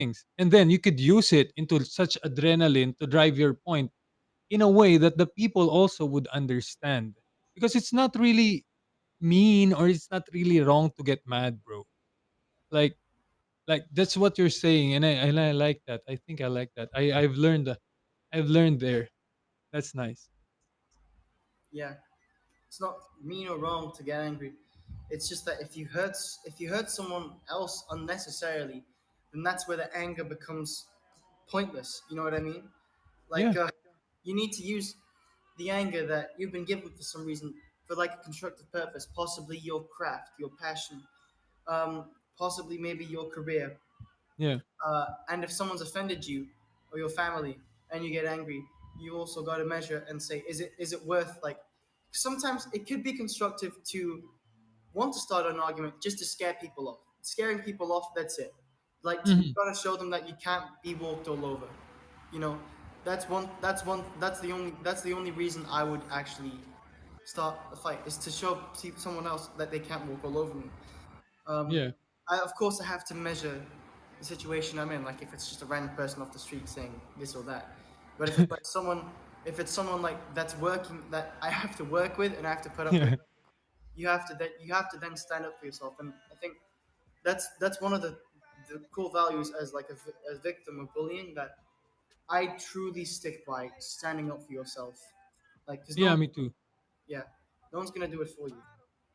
things. And then you could use it into such adrenaline to drive your point in a way that the people also would understand. Because it's not really mean or it's not really wrong to get mad, bro. Like that's what you're saying, and I like that. I think I like that. I've learned there. That's nice. Yeah, it's not mean or wrong to get angry. It's just that if you hurt someone else unnecessarily, then that's where the anger becomes pointless. You know what I mean? Yeah. Like you need to use the anger that you've been given for some reason for like a constructive purpose, possibly your craft, your passion, possibly maybe your career. Yeah. And if someone's offended you or your family and you get angry, you also got to measure and say, is it worth like? Sometimes it could be constructive to want to start an argument just to scare people off. Scaring people off, that's it. Like you Mhm. gotta show them that you can't be walked all over. You know, that's the only reason I would actually start a fight is to show someone else that they can't walk all over me. Um, Yeah. of course, I have to measure the situation I'm in. Like if it's just a random person off the street saying this or that, but if it's someone like that's working that I have to work with and I have to put up with, Yeah. you have to then stand up for yourself. And I think that's one of the core values as like a victim of bullying that I truly stick by standing up for yourself. Like, because no Yeah, one, me too. yeah, no one's gonna do it for you.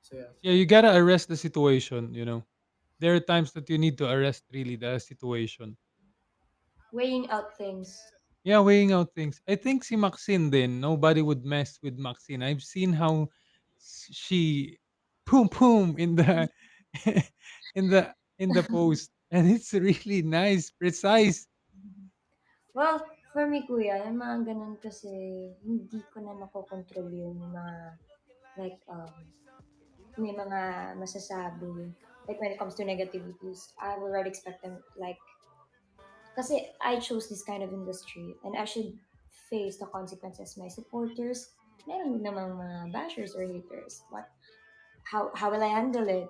So yeah. Yeah, you gotta arrest the situation, you know. There are times that you need to arrest really the situation. Weighing out things. Yeah, weighing out things. I think si Maxine din, nobody would mess with Maxine. I've seen how she boom boom in the in the post, and it's really nice, precise. Well, for me, kuya, yung mga ganun kasi, hindi ko na makokontrol yung mga, like, may mga masasabi. Like, when it comes to negativities, I will already expect them, like, kasi I chose this kind of industry and I should face the consequences. My supporters, meron din namang mga bashers or haters. How will I handle it?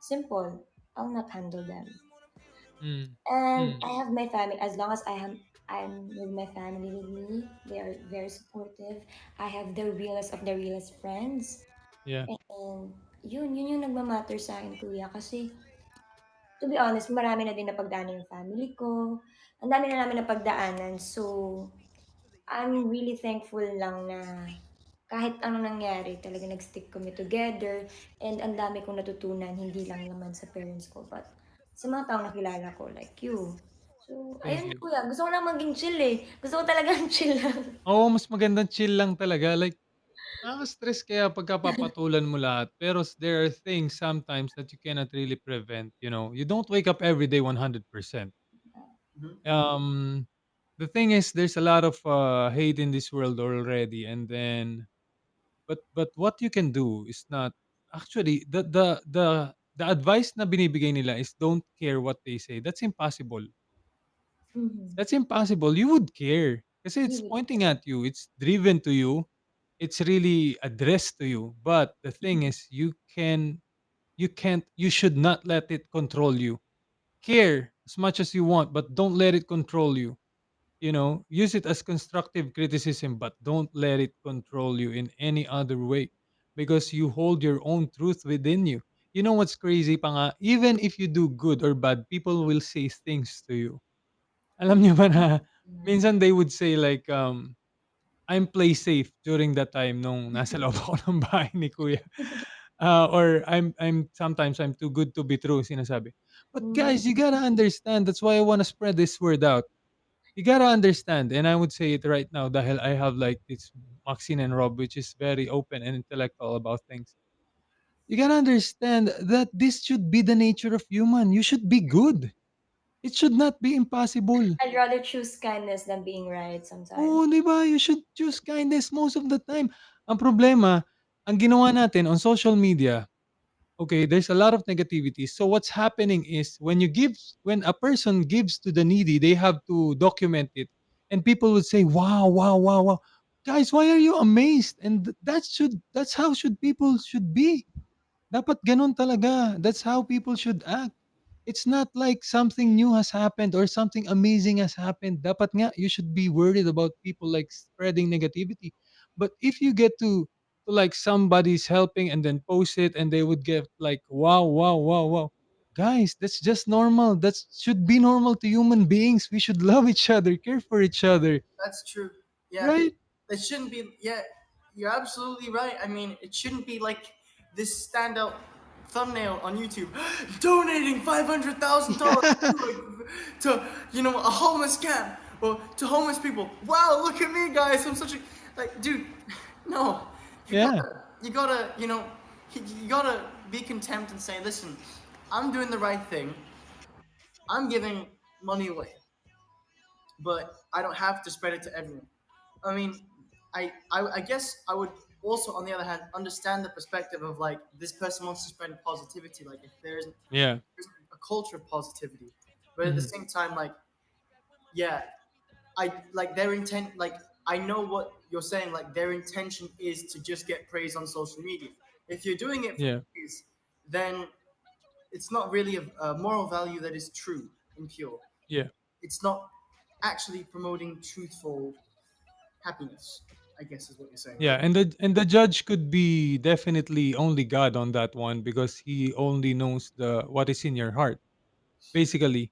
Simple. I'll not handle them. Mm. And Mm. I have my family. As long as I'm with my family with me, they are very supportive. I have the realest of the realest friends. Yeah. And yun yung nagmamatter sa akin, kuya. Kasi, to be honest, marami na din napagdaanan yung family ko. Ang dami na namin napagdaanan. So, I'm really thankful lang na kahit anong nangyari, talaga nag-stick kami together. And ang dami kong natutunan, hindi lang naman sa parents ko, but sa mga taong nakilala ko, like you. So, Thank ayun you. kuya, gusto ko lang maging chill eh. Gusto ko talagang chill lang. Oo, mas magandang chill lang talaga. Like, nakaka-stress kaya pagkapapatulan mo lahat. Pero there are things sometimes that you cannot really prevent, you know. You don't wake up every day 100%. Mm-hmm. Um, the thing is, there's a lot of hate in this world already, and then, but what you can do is not actually the advice na binibigay nila is don't care what they say. That's impossible. Mhm. That's impossible. You would care kasi You it's would pointing care. at you. It's driven to you. It's really addressed to you. But the thing is, you should not let it control you. Care as much as you want, but don't let it control you. You know, use it as constructive criticism, but don't let it control you in any other way because you hold your own truth within you. You know what's crazy pa nga? Even if you do good or bad, people will say things to you. Alam niyo ba na Mm. minsan they would say like, I'm play safe during that time nung nasa loob ako ng bahay ni kuya. Or I'm sometimes I'm too good to be true, sinasabi. But guys, you gotta understand. That's why I wanna spread this word out. You gotta understand, and I would say it right now dahil I have like this Maxine and Rob, which is very open and intellectual about things. You gotta understand that this should be the nature of human. You should be good. It should not be impossible. I'd rather choose kindness than being right Oo, sometimes. 'di ba? You should choose kindness most of the time. Ang problema, ang ginawa natin on social media, okay, there's a lot of negativity. So what's happening is when a person gives to the needy, they have to document it. And people would say, "Wow, wow, wow, wow." Guys, why are you amazed? And that's how should people should be. Dapat ganun talaga. That's how people should act. it's not like something new has happened or something amazing has happened. Dapat nga, you should be worried about people like spreading negativity. But if you get to like somebody's helping and then post it and they would get like, wow, wow, wow, wow. Guys, that's just normal. That should be normal to human beings. We should love each other, care for each other, That's true. Yeah, right? it shouldn't be. Yeah, you're absolutely right. I mean, it shouldn't be like this standout thumbnail on YouTube, donating $500,000 to a homeless camp or to homeless people. Wow, look at me, guys! I'm such a like, dude. No, you Yeah, gotta, you gotta, you gotta be content and say, listen, I'm doing the right thing. I'm giving money away, but I don't have to spread it to everyone. I mean, I guess I would also, on the other hand, understand the perspective of like this person wants to spread positivity. Like if yeah, there's a culture of positivity, but at the mhm, same time, like yeah, I like their intent. Like I know what you're saying. Like their intention is to just get praise on social media. If you're doing it for yeah, praise, then it's not really a moral value that is true and pure. yeah. It's not actually promoting truthful happiness, I guess is what you're saying, Yeah, right? and the judge could be definitely only God on that one because he only knows the what is in your heart, basically.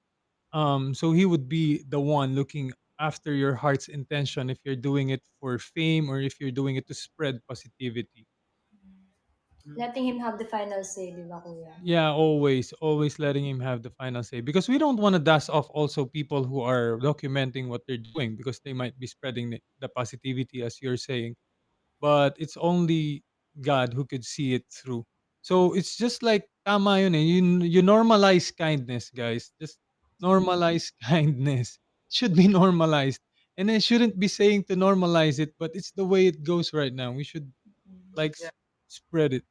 So he would be the one looking after your heart's intention if you're doing it for fame or if you're doing it to spread positivity. Mhm. Letting him have the final say, di ba, kuya? Yeah, always letting him have the final say because we don't want to dust off also people who are documenting what they're doing because they might be spreading the positivity as you're saying, but it's only God who could see it through. So it's just like tama yun eh. You normalize kindness, guys. Just normalize kindness. It should be normalized. And I shouldn't be saying to normalize it, but it's the way it goes right now. We should like Yeah. spread it.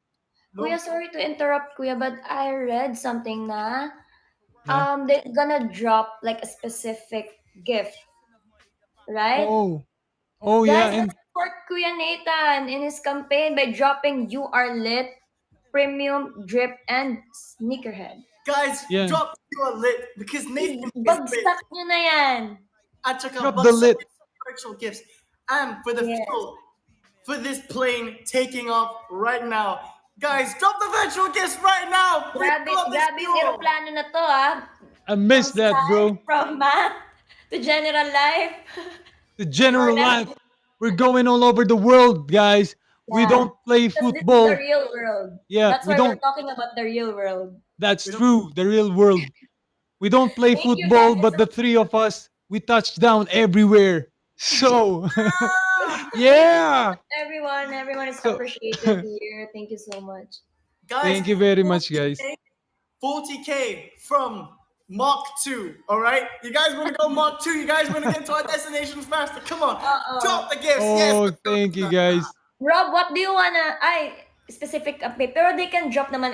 Kuya, No. sorry to interrupt, kuya, but I read something na Yeah. they're gonna drop like a specific gift, right? Oh. Oh yeah, Guys, and let's support Kuya Nathan in his campaign by dropping You Are Lit, Premium, Drip, and Sneakerhead. Guys, yeah. drop you are lit because Nathan is lit. Ibagsak nyo na yan. At saka Drop the bagsak lid. yung virtual gifts. And for the Yes. fuel for this plane taking off right now. Guys, drop the virtual gifts right now. Please Grabe, fill up this grabe yung fuel. eroplano na to, ah. I From missed that, science, bro. from math, to general life. The For general life. now. We're going all over the world, guys. We Yeah. don't play Because this is the football. real world. Yeah, That's we why we're don't. talking about the real world. That's We don't. true. The real world. We don't play Thank you guys. football, but the three of us, we touch down everywhere. So, Ah! Thank you so yeah. much, everyone. Everyone is So, appreciated here. Thank you so much. Guys, thank you very much, guys. 40K, 40K from Mark 2. All right, you guys want to go Mark 2? You guys want to get to our destinations faster? Come on, Uh-oh. drop the gifts. Yes, Oh, let's go. thank you, guys. Rob, what do you wanna, ay, specific update. Pero they can drop naman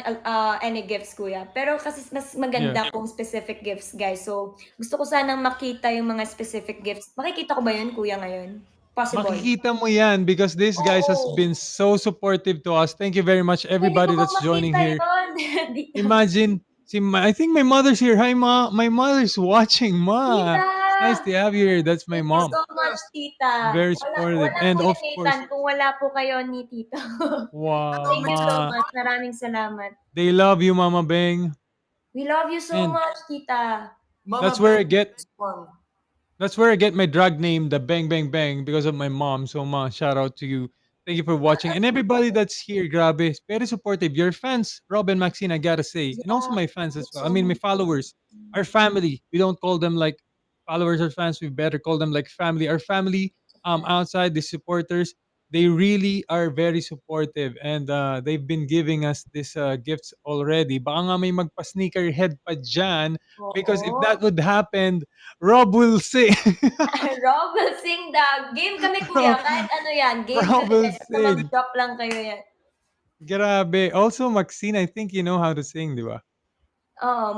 any gifts, kuya. Pero kasi mas Yeah. maganda kung specific gifts, guys. So, gusto ko sanang makita yung mga specific gifts. Makikita ko ba yun, kuya, ngayon? Possible. Makikita mo yan because this guys has Oo. been so supportive to us. Thank you very much, Pwede ko everybody bang that's joining makita here. yun? Dito. Imagine, I think my mother's here. Hi, Ma. My mother's watching, Ma. Tita! It's nice to have you here. That's my Thank you mom. so much, tita. Very Wala, supportive. wala And Kuya of Nathan course, kung wala po kayo ni tito. wow, Hello, Thank you Mr. so Ma. much. Maraming salamat. They love you, Mama Bang. We love you so And much, tita. that's Mama where Ben I get is one. That's where I get my drag name, the Bang Bang Bang, because of my mom. So, ma, shout out to you. Thank you for watching. And everybody that's here, grabe, very supportive. Your fans, Rob and Maxine, I gotta say. And also Yeah, my fans thank as you well. I so mean, my much. followers, our family. We don't call them like followers or fans. We better call them like family. Our family outside, the supporters, they really are very supportive. And they've been giving us these gifts already. Baka nga may magpa-sneaker head pa dyan. Because if Oo. that would happen, Rob will say, Rob will sing the game kami, kuya. Rob, Kahit ano yan, game Rob kami. will Guys. Basta sing. mag-drop lang kayo yan. Grabe. Also, Maxine, I think you know how to sing, di ba? Oo,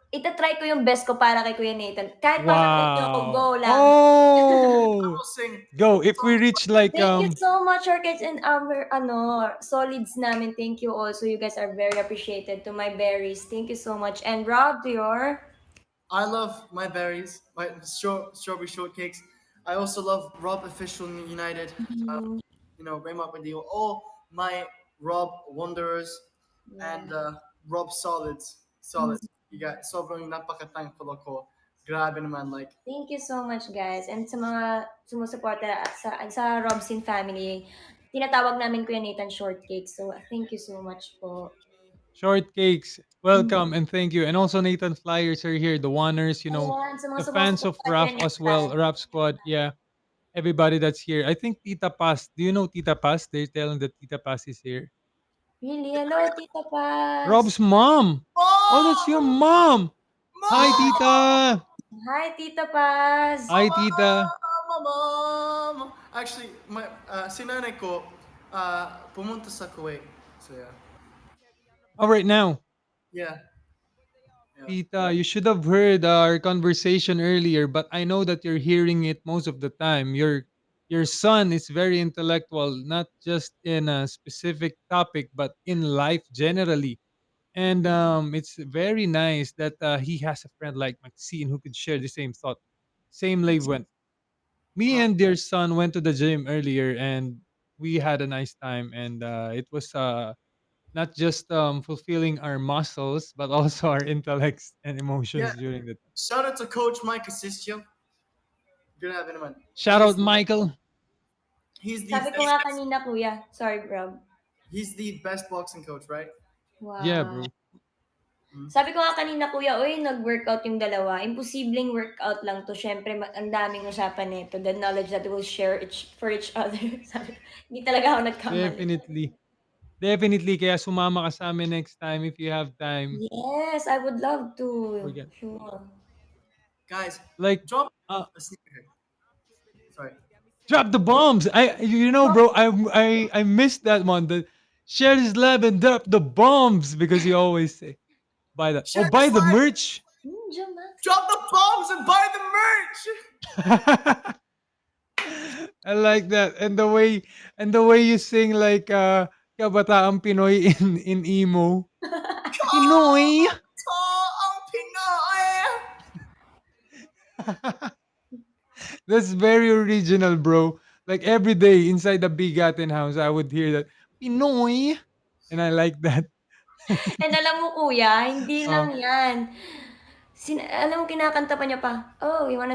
ita-try ko yung best ko para kay Kuya Nathan. Kahit pasaktan niyo ako, go Wow. lang. I Oh! will sing Go. If we songs for reach you. like Thank you so much, Orchids, and our solids namin. Thank you also. You guys are very appreciated to my berries. Thank you so much. And Rob, to your I love my berries, my strawberry shortcakes. I also love Rob Official United. Uh, Mhm. Raymond Padillo. All my Rob Wanderers and Yeah. Rob Solids. Mhm. Solids. You got sobrang napaka-thankful ako. Grabe naman, like, Thank you so much, guys. And sa mga sumusuporta sa Robsin family, tinatawag namin Kuya Nathan Shortcake. So, thank you so much po. shortcakes, Mm. welcome and thank you. And also Nathan Flyers are here, the Wanners, Ayan, sa mga the fans of sumusuporta kay Kuya Raf as Nathan. well, Rap Squad, yeah. Everybody that's here. I think Tita Paz. Do you know Tita Paz? They're telling that Tita Paz is here. Really? Hello, Tita Paz. Rob's mom. Oh, that's your Mom! mom. Hi, Mom! Tita. Hi, Tita Paz. Hi, Tita. Mom! Actually, si nanay ko, pumunta sa Kuwait. So, yeah. All right, now, Yeah. Yeah. Tita, you should have heard our conversation earlier, but I know that you're hearing it most of the time. Your son is very intellectual, not just in a specific topic, but in life generally. And it's very nice that he has a friend like Maxine who could share the same thought, same wavelength. Me Uh, and their son went to the gym earlier, and we had a nice time. And it was not just fulfilling our muscles, but also our intellects and yeah. emotions during the time. Shout out to Coach Mike Asistio. Grabe naman. Shout out, Michael. He's the Sabi ko best nga kanina, Kuya. Sorry, Rob. he's the best boxing coach, right? Yeah, Wow. bro. Mm. Sabi ko nga kanina, Kuya, uy, nag-workout yung dalawa. Imposibleng workout lang 'to. Siyempre ang daming usapan nito. The knowledge that we'll share for each other. Sabi ko, hindi talaga ako nagkamali. Definitely. Definitely. Kaya sumama ka sa amin next time if you have time. Yes, I would love to. Forget. Sure. Guys, Like, drop uh, a sneaker. Sorry. drop the bombs. Bro, I missed that one. The share this lab and drop the bombs because you always say buy that. Oh, Share buy this the live. merch. Jamax. Drop the bombs and buy the merch. I like that. And the way you sing like kabataang Pinoy in emo. Pinoy. Kanto ang Pinoy. That's very original, bro. Like every day inside the Bigatin house, I would hear that Pinoy, and I like that. And alam mo, Kuya, hindi Oh, lang yan. Alam mo, kinakanta pa niya pa, "Oh, you want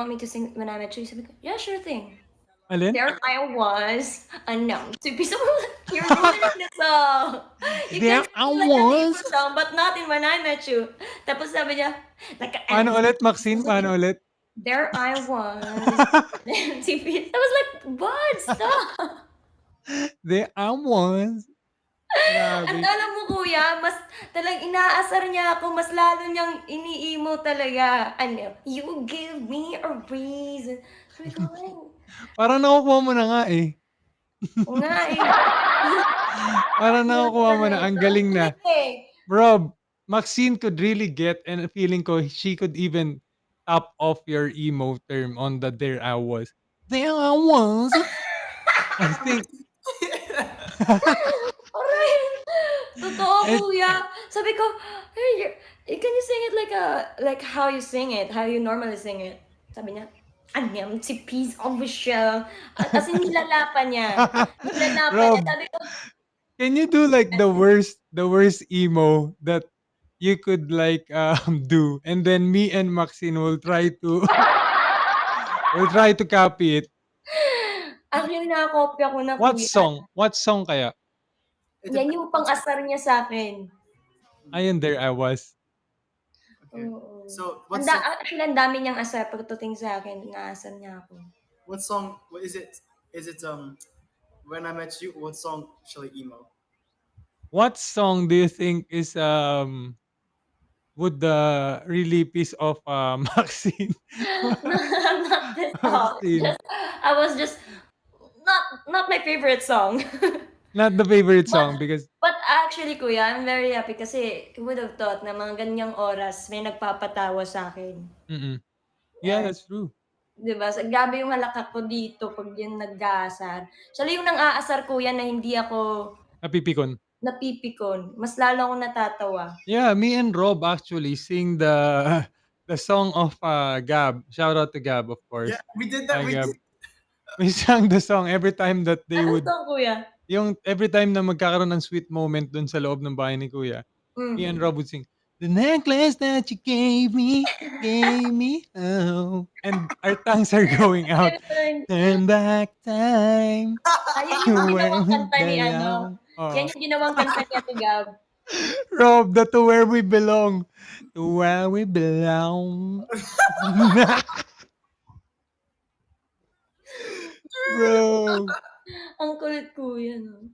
me to sing When I Met You?" Sabi ko, "Yeah, sure thing." alin? There I was, unknown to be someone. You're ruining the song. You can There I sing like an Igbo was. song, but not in When I Met You. Tapos sabi niya, like, Paano ulit, Maxine? Paano ulit? there I was. I was like, "Bud, stop." There I was. At Grabe. alam mo, Kuya, mas talagang inaasar niya ako, mas lalo niyang iniimo talaga. Ano, "You give me a reason." Sabi ko, "Ay, Parang nakukuha mo na nga eh. oo nga eh." Parang Yun nakukuha mo na. talaga. Ang Ang galing na. kulit eh. Bro, Maxine could really get, and feeling ko she could even top off your emo term on the there I was. There I was. I think. Aray! Totoo, And Kuya. Sabi ko, "Hey, can you sing it like how you sing it, how you normally sing it?" Sabi niya, "Anyam si Peace Official." As in nilalapan niya. Nilalapan niya. Rob, Sabi ko, can you do like the worst emo that you could like do, and then me and Maxine will try to will try to copy it. actually nakakopya ko na, What Kuya. song? What song kaya? It Yan depends yung on song. pang-asar niya sa'kin. Ayun, there I was. Okay. Oo. So what song? Actually, ang dami niyang asar pagdating sa'kin, inaasar niya ako. What song? What is it? Is it When I Met You? What song shall I emo? What song do you think is would really piss off Maxine? No, I'm not pissed off. Maxine. I was just not my favorite song. Not the favorite But song because but actually kuya, I'm very happy kasi who would have thought na mga ganyang oras may nagpapatawa sa'kin. mm. Yeah, Yan, that's true. 'di ba? So, grabe yung halakak ko dito 'pag yun nag-aasar. Actually yung nang-aasar kuya na hindi ako Napipikon. napipikon, mas lalo akong natatawa. Yeah, me and Rob actually sing the the song of Gab. Shout out to Gab, of Yeah, course. we did that. Hi We did. Gab. We sang the song every time that they Anong would song kuya? yung every time na magkakaroon ng sweet moment dun sa loob ng bahay ni Kuya, me and Hmm. Rob would sing, "The necklace that you gave me, oh." And our tongues are going out. Turn back time Yun to yung where ginawang we kanta ni ano, belong. yan Oh. yung ginawang kanta ni Ate Gab. Rob, the to where we belong. To where we belong. Bro. Ang kulit kuya 'no.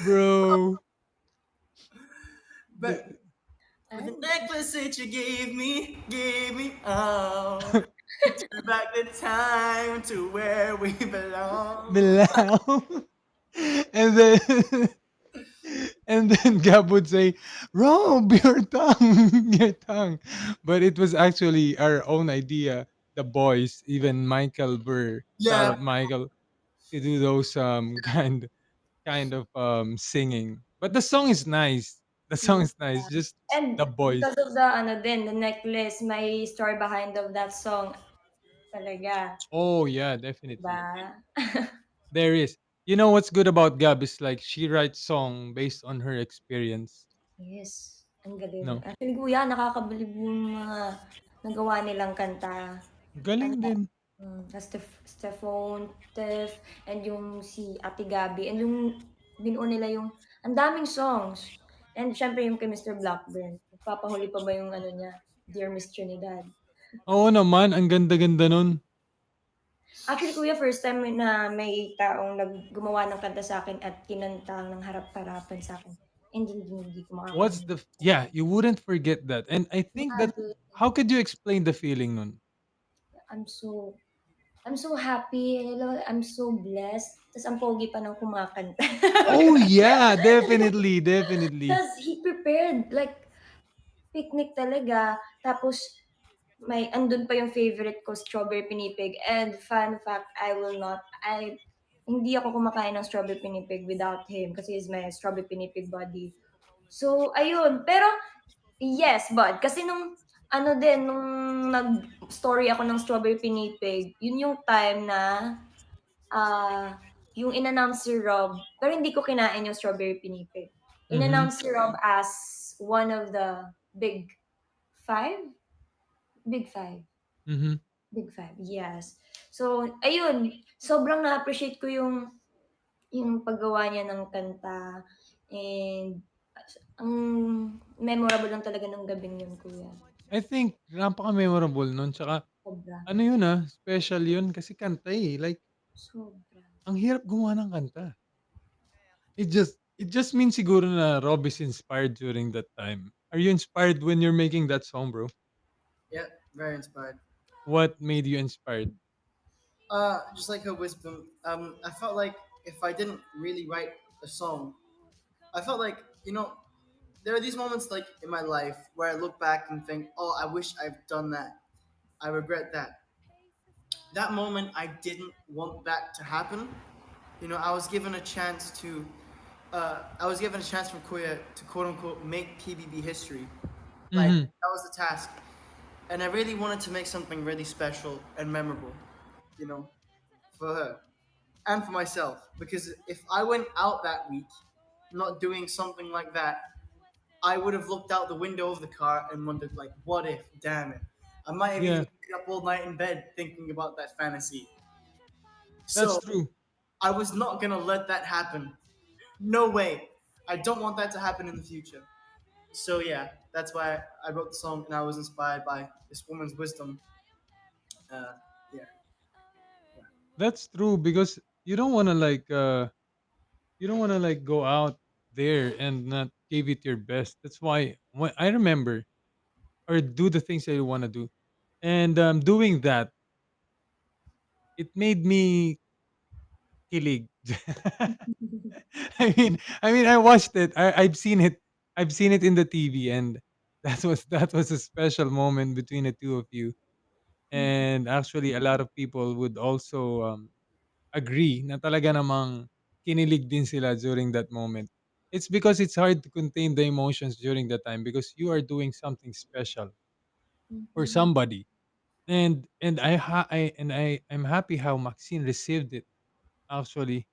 Bro. But The- with the Ay, necklace that you gave me, oh, turn back the time to where we belong. belong. And then and then Gab would say, Rob, your tongue, your tongue. But it was actually our own idea. The boys, even Michael were shout Yeah, out Michael to do those kind of singing. But the song is nice. The song yeah. is nice. Just And the boys. because of the ano din, the necklace, may story behind of that song talaga, Oh yeah, 'di definitely. ba? There is. You know what's good about Gab is like she writes song based on her experience. Yes, ang galing. No. Actually kuya nakakabilib yung mga nagawa nilang kanta. Galing Ang din. Stephon, Steph, and yung si Ate Gabby, and yung binuo nila yung ang daming songs. And siyempre yung kay Mr. Blackburn, magpapahuli pa ba yung ano niya, Dear Miss Trinidad. Oo naman, ang ganda-ganda nun. Actually kuya, first time na may taong gumawa ng kanta sa'kin at kinanta ng harap-harapan sa'kin, and hindi ko What's makakalimutan. the yeah, you wouldn't forget that. And I think that Grabe, how could you explain the feeling nun? I'm so I'm so happy, I'm so blessed, ta's ang pogi pa ng kumakanta. Oh yeah, definitely, definitely. Tas he prepared, like, picnic talaga. Tapos may andun pa yung favorite ko, strawberry pinipig. And fun fact, hindi ako kumakain ng strawberry pinipig without him kasi he's my strawberry pinipig buddy. So, ayun. Pero, yes, but kasi nung ano din, nung nag-story ako ng strawberry pinipig, yun yung time na yung in-announce si Rob, pero hindi ko kinain yung strawberry pinipig. Mhm. In-announce si Rob as one of the five? Big five. Mhm. Big five, yes. So, ayun, sobrang na-appreciate ko yung paggawa niya ng kanta, and ang memorable lang talaga ng gabing yun, kuya. I think napaka-memorable nun tsaka Sobra, ano yun, special yun kasi kanta, eh. Like sobra. ang hirap gumawa ng kanta. It just means siguro na Rob is inspired during that time. Are you inspired when you're making that song, bro? yeah, very inspired. What made you inspired? Just like her wisdom. I felt like if I didn't really write a song, I felt like there are these moments like in my life where I look back and think, oh, I wish I've done that. I regret that. That moment, I didn't want that to happen. I was given a chance to, I was given a chance from Korea to quote unquote make PBB history. Like Mhm. that was the task, and I really wanted to make something really special and memorable, you know, for her and for myself. Because if I went out that week not doing something like that, I would have looked out the window of the car and wondered, like, what if? Damn it! I might have even Yeah, stayed up all night in bed thinking about that fantasy. that's So true. I was not gonna let that happen. No way. I don't want that to happen in the future. So yeah, that's why I wrote the song, and I was inspired by this woman's wisdom. Uh, yeah, That's true because you don't wanna like go out there and not give it your best. That's why when I remember or do the things that you wanna do. And doing that, it made me kilig. I mean, I watched it. I've seen it. I've seen it in the TV, and that was a special moment between the two of you. And actually, a lot of people would also agree na talaga namang kinilig din sila during that moment. It's because it's hard to contain the emotions during that time because you are doing something special for Mhm. somebody. And I'm happy how Maxine received it actually.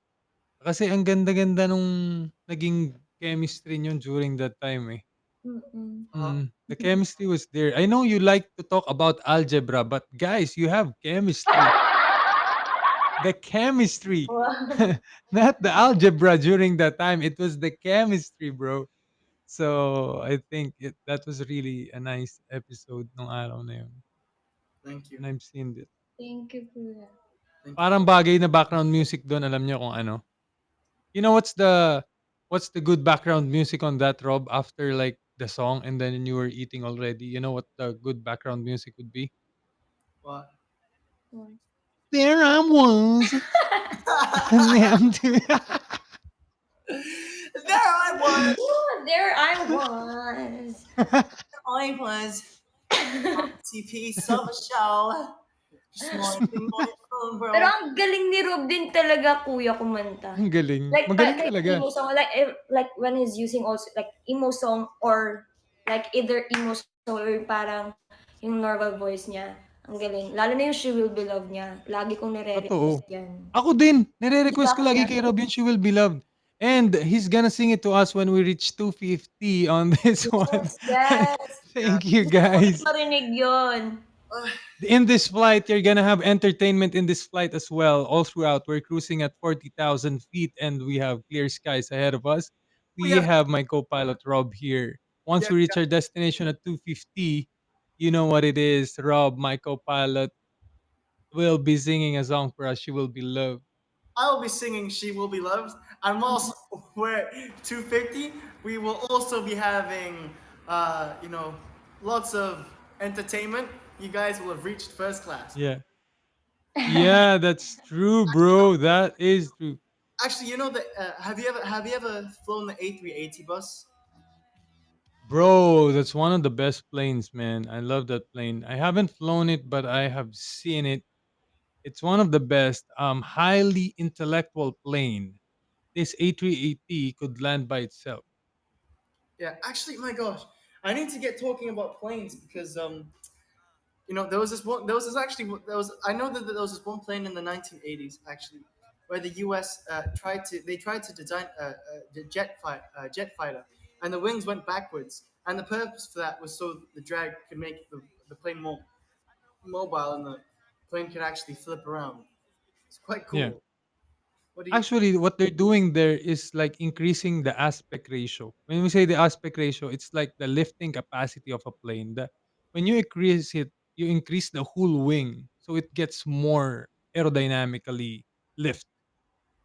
Kasi ang ganda-ganda nung naging chemistry niyo during that time eh. Mm. Uh-huh. The chemistry was there. I know you like to talk about algebra, but guys, you have chemistry. The chemistry. Wow. Not the algebra during that time. It was the chemistry, bro. So I think that was really a nice episode nung araw na yun. Thank you. And I've seen it. Thank you, kuya. Thank you. Parang bagay na background music doon, alam niyo kung ano. You know what's the good background music on that, Rob, after like the song and then you were eating already? You know what the good background music would be? What? Wow. There I was. And I'm too- There I was. Oh, there I was. I was empty piece of a shell. Just wanting my phone, Pero bro. ang galing ni Rob din talaga kuya kumanta. Ang galing. Like Magaling kahit talaga. emo song, like like when he's using also like emo song or like either emo song or parang yung normal voice niya. Ang galing. Lalo na yung She Will Be Loved niya. Lagi kong nire-request Totoo. yan. Ako din, Di ba nire-request ko kuya? lagi kay Rob yung She Will Be Loved. And he's gonna sing it to us when we reach 250 on this one. Yes, yes. Yeah. Thank you, Gusto ko rin guys. marinig yun. Uh, In this flight, you're gonna have entertainment in this flight as well. All throughout, we're cruising at 40,000 feet, and we have clear skies ahead of us. we We have have my co-pilot Rob here. Once yeah, we reach our destination at 250, you know what it is. Rob, my co-pilot, will be singing a song for us. She will be loved. I will be singing "She Will Be Loved." I'm also we're at 250. We will also be having, you know, lots of entertainment. You guys will have reached first class. Yeah, yeah, that's true, bro. That is true, Actually, you know that. Have you ever flown the A380 bus? bro. That's one of the best planes, man. I love that plane. I haven't flown it, but I have seen it. It's one of the best, highly intellectual plane. This A380 could land by itself. Yeah. Actually, my gosh, I need to get talking about planes because you know, there was this one. There was this actually. There was. I know that there was this one plane in the 1980s actually, where the U.S. Tried to. They tried to design the jet fighter, and the wings went backwards. And the purpose for that was so the drag could make the plane more mobile, and the plane could actually flip around. It's quite Yeah. cool. What do you? Actually, what they're doing there is like increasing the aspect ratio. When we say the aspect ratio, it's like the lifting capacity of a plane. When you increase it, you increase the whole wing, so it gets more aerodynamically lift.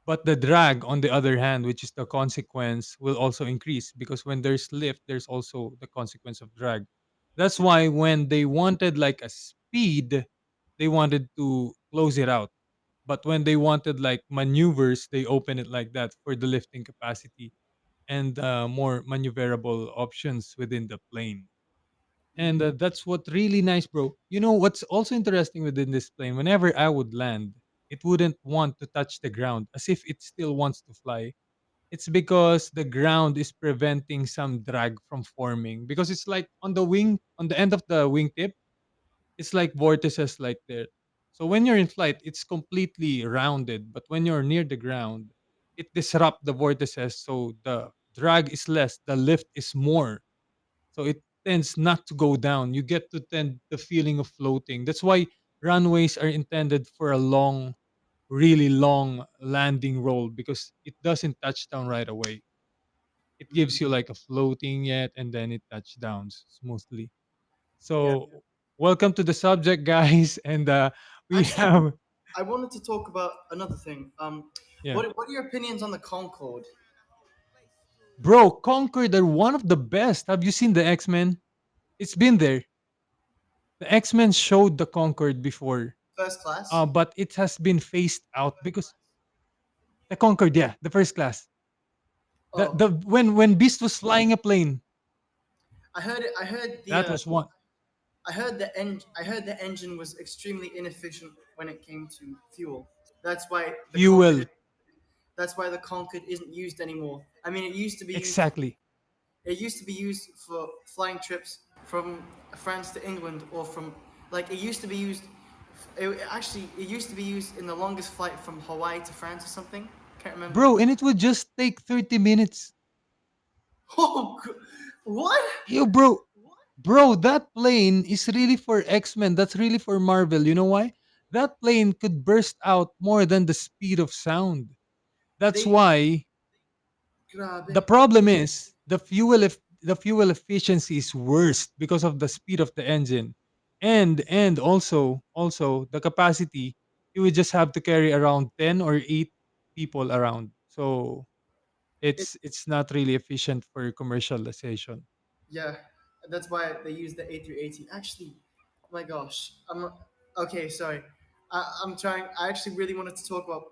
But the drag, on the other hand, which is the consequence, will also increase because when there's lift, there's also the consequence of drag. That's why when they wanted like a speed, they wanted to close it out. But when they wanted like maneuvers, they open it like that for the lifting capacity and more maneuverable options within the plane. And that's what really nice, bro. You know what's also interesting within this plane? Whenever I would land, it wouldn't want to touch the ground as if it still wants to fly. It's because the ground is preventing some drag from forming. Because it's like on the wing, on the end of the wingtip, it's like vortices like that. So when you're in flight, it's completely rounded. But when you're near the ground, it disrupts the vortices. So the drag is less, the lift is more, so it tends not to go down. You get to tend the feeling of floating. That's why runways are intended for a long, really long landing roll because it doesn't touch down right away. It gives you like a floating yet and then it touchdowns smoothly. Yeah. So welcome to the subject, guys. And we Actually, have I wanted to talk about another thing. yeah. What are your opinions on the Concorde? Bro, Conquer, they're one of the best. Have you seen the X-Men? It's been there. The X-Men showed the Concord before, First class. but it has been phased out because The Concorde, yeah, the first class. The Oh, when Beast was flying a plane, I heard it. I heard the that was one. I heard the engine was extremely inefficient when it came to fuel. That's why the Fuel. Concorde. That's why the Concorde isn't used anymore. I mean, it used to be used. Exactly. It used to be used for flying trips from France to England, or from like it used to be used. It used to be used in the longest flight from Hawaii to France or something. Can't remember. Bro, and it would just take 30 minutes. Oh, what? Yo, bro, that plane is really for X-Men. That's really for Marvel. You know why? That plane could burst out more than the speed of sound. That's They why grabe. the problem is the fuel efficiency is worst because of the speed of the engine. And also the capacity, you would just have to carry around 10 or 8 people around. So It, it's not really efficient for commercialization. yeah, that's why they use the A380. Actually, oh my gosh, okay. Sorry, I'm trying. I actually really wanted to talk about.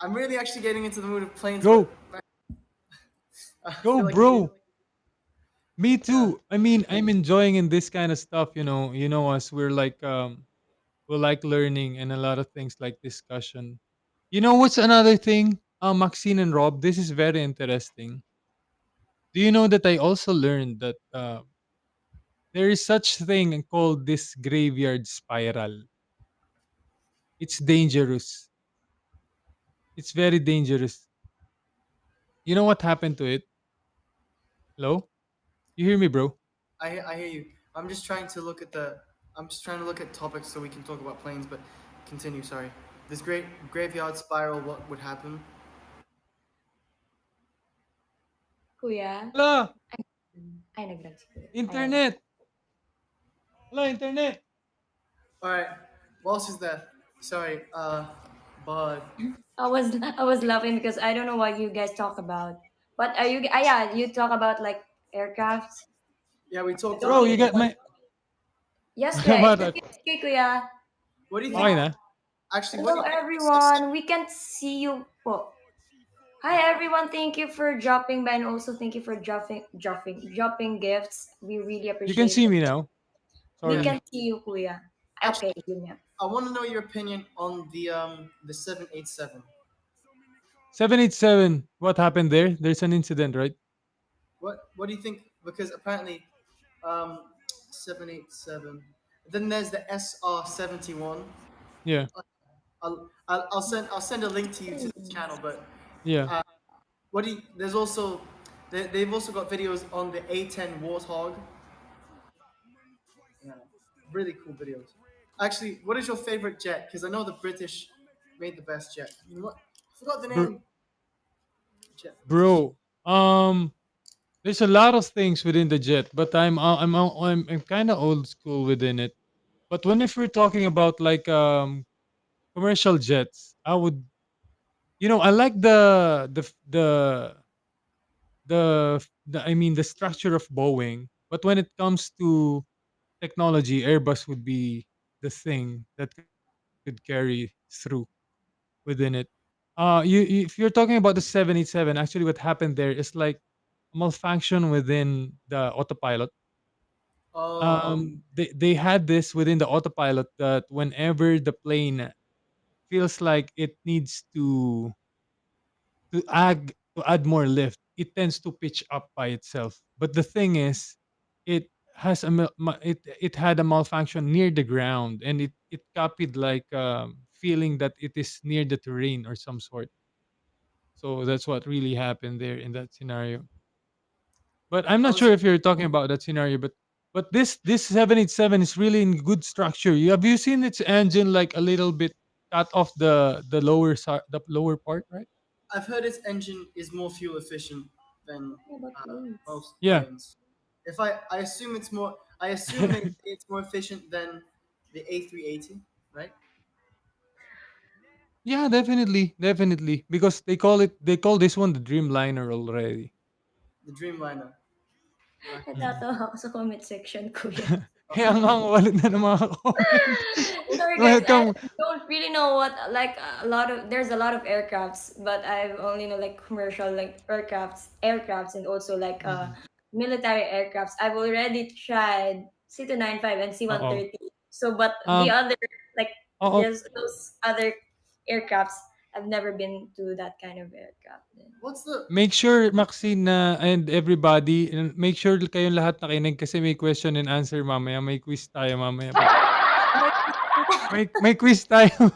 I'm really actually getting into the mood of planes, but Go, I go, feel like we need. bro. Me Yeah, too. I mean, I'm enjoying in this kind of stuff, you know. You know us, we like learning and a lot of things like discussion. You know what's another thing? Maxine and Rob, this is very interesting. Do you know that I also learned that there is such thing called this graveyard spiral? It's dangerous. It's very dangerous. You know what happened to it? Hello? You hear me, bro? I hear you. I'm just trying to look at the. I'm just trying to look at topics so we can talk about planes. But continue. Sorry. This great graveyard spiral. What would happen? Kuya, Hala! ay nag-run si kuya. Ayan. Internet! Hala, internet! All right. While she's there, sorry. But I was laughing because I don't know what you guys talk about. But are you? Yeah, you talk about like aircrafts. yeah, we talked It's about. Bro, you okay. got my... Yes, kuya. It's What? okay. It's okay, kuya. What do you think? Okay Yeah. na? Actually, what do Hello, you think of the everyone. We can't see you po. Hi, everyone. Thank you for dropping by, and also thank you for dropping gifts. We really You can appreciate see it. me now. We Yeah. can Sorry. see you, kuya. Actually, Okay, yun nga. I want to know your opinion on the 787. 787. What happened there? There's an incident, right? What do you think? Because apparently, 787. Then there's the SR-71. Yeah. I'll send a link to you to this channel. But Yeah. uh, what do you? There's also they've also got videos on the A10 Warthog. Yeah, really cool videos. Actually, what is your favorite jet? Because I know the British made the best jet. You know what? I forgot the Bro, name. Jet British. bro. There's a lot of things within the jet, but I'm kind of old school within it. But when if we're talking about like commercial jets, I would, I like the I mean the structure of Boeing, but when it comes to technology, Airbus would be the thing that could carry through within it. If you're talking about the 787, actually what happened there is like a malfunction within the autopilot. Oh, They had this within the autopilot that whenever the plane feels like it needs to add more lift, it tends to pitch up by itself. But the thing is, it it had a malfunction near the ground, and it copied like feeling that it is near the terrain or some sort. So that's what really happened there in that scenario. But I'm I not was sure if you're talking about that scenario. But this 787 is really in good structure. Have you seen its engine like a little bit cut off the lower part, right? I've heard its engine is more fuel efficient than What about planes? most Yeah. planes. If I assume it's more, I assume they say it's more efficient than the A380, right? Yeah, definitely. Because they call this one the Dreamliner already. The Dreamliner. Right. Natatawa ako sa comment section, kuya. Kaya nga ang wallet na ng mga comment. Sorry guys, I Welcome. don't really know what like a lot of there's a lot of aircrafts, but I only know like commercial like aircrafts and also like Mm. military aircrafts. I've already tried C295 and Oo. C130. So but the Um, other like oo. there's those other aircrafts, I've never been to that kind of aircraft then. What's the Make sure Maxine na and everybody, make sure kayong lahat nakinig kasi may question and answer mamaya, may quiz tayo mamaya. Oh my god. May quiz tayo.